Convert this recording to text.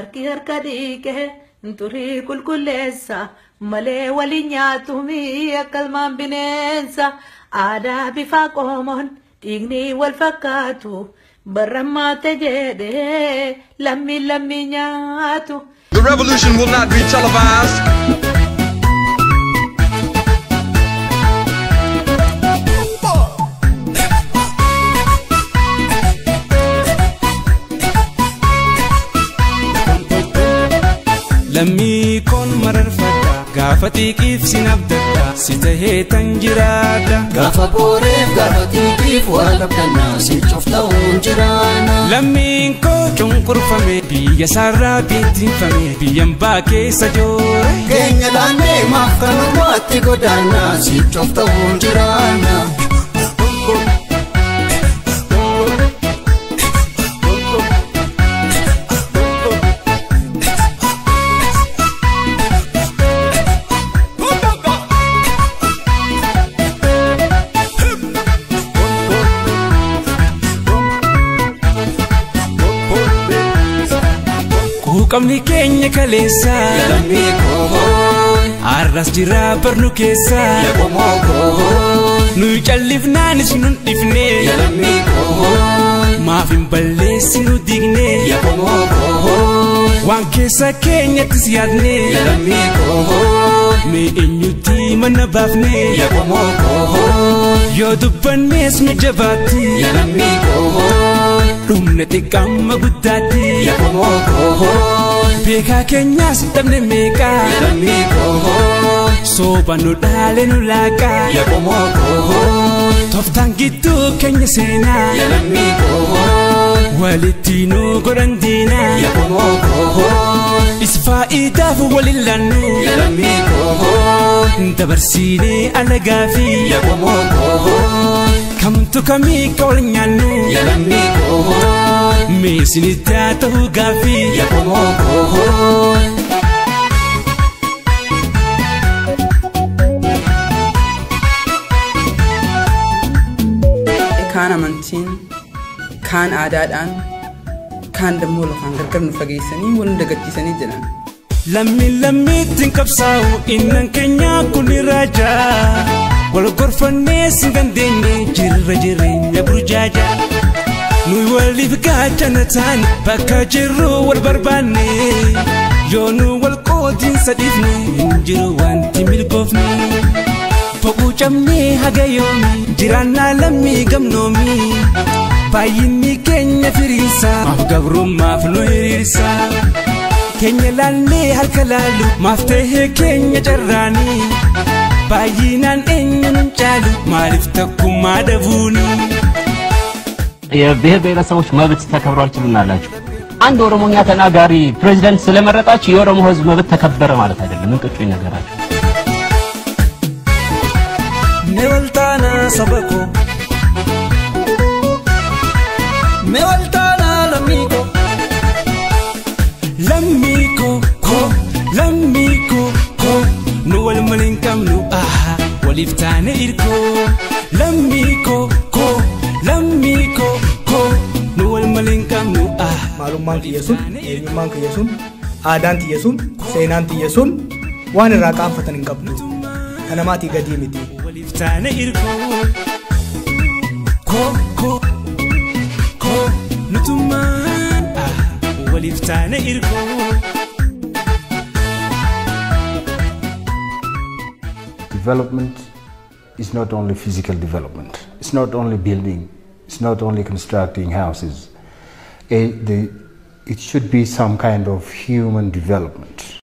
Arkadike nturi kulkulessa male walinyatumi akalman binensa ada bifakomon digni wal fakatu barama tajede lammi nyatu. The revolution will not be televised. لمي كون مرر فتا قافتي كيف سنبدأ ستهي تنجرادا قافة بوريف قافتي كيف ولبدا الناس شفتون جرانا لمي كون جنقر فمي بي يسارا بيتين فمي بي ينباكي سجوري كين يلاني مافكن مواتي قدانا شفتون جرانا Kamni kenya kalesa Yalami kohoy Arras jira barnu kesa Yakomo kohoy Nu callif nanis nun tifne Yalami kohoy Maafin balleessi nu digne Yakomo kohoy Waan keessa keenyatti siyaadne Yalami kohoy Mee eenyutti mana baafne Yakomo kohoy Yoo dubbannees mi jabaatti Yalami kohoy Dhumna xiqqaama guddaatti Yakomo kohoy Beekaa keenyaas dhabne meeqaa Yalami kohoy Sooba nu dhaale nu laaqaa Yakomo kohoy Toftaan gidduu keenya seenaa Yalami kohoy Walitti nu godhan diinaa Yakomo kohoy Isfaa'idaaf walin laannu Yalami kohoy Dabarsiinee alagaa fi Yakomo kohoy Kamtu kamii ka wal nyaannu Yalami kohoy Meesinitti haa ta'uu gaafii Yakomo kohoy Kaan amantiin, kaan aadaadhaan, kaan dammoo lafaan gargar nu fageessanii wal dagachiisanii jiran. Lammiittiin qabsaa'u innan keenyaa kun raajaa wal gorfannee si gandeenye jirra jireenya burjaaja. Nuyi waliif gaachana taane bakka jirru wal barbaanne yoo nu wal qoodiinsa dhiifne hin jiru wanti milkoofne. Boquu cabnee haga yoomi jiraannaa lammii gamnoomi baay'inni keenya firiinsa maaf gabrummaaf nu hiriirsa. Keenya laallee harka laalu maaf ta'ee keenya carraani baay'inaan eenyu nun caalu maaliif takkummaa dhabuuni. የብሔር ብሔረሰቦች መብት ተከብሯል ትሉናላችሁ አንድ ኦሮሞኛ ተናጋሪ ፕሬዝዳንት ስለመረጣችሁ የኦሮሞ ህዝብ መብት ተከበረ ማለት አይደለም እንቅጩኝ ነገራችሁ ሜወልታና ሰበኮ ሜወልታና ለሚኮ ለሚኮ nu wal malin kamnu aha waliftaane irko lammiiko nu wal malin kamnu aha maalummaan tiyyeessun eenyummaan tiyyeessun aadaan tiyyeessun seenaan tiyyeessun waan irraa qaanfatan hin qabdu kana maatii gadii miti waliftaane irko nutummaan aha waliftaane irko. Development is not only physical development. It's not only building. It's not only constructing houses. It should be some kind of human development.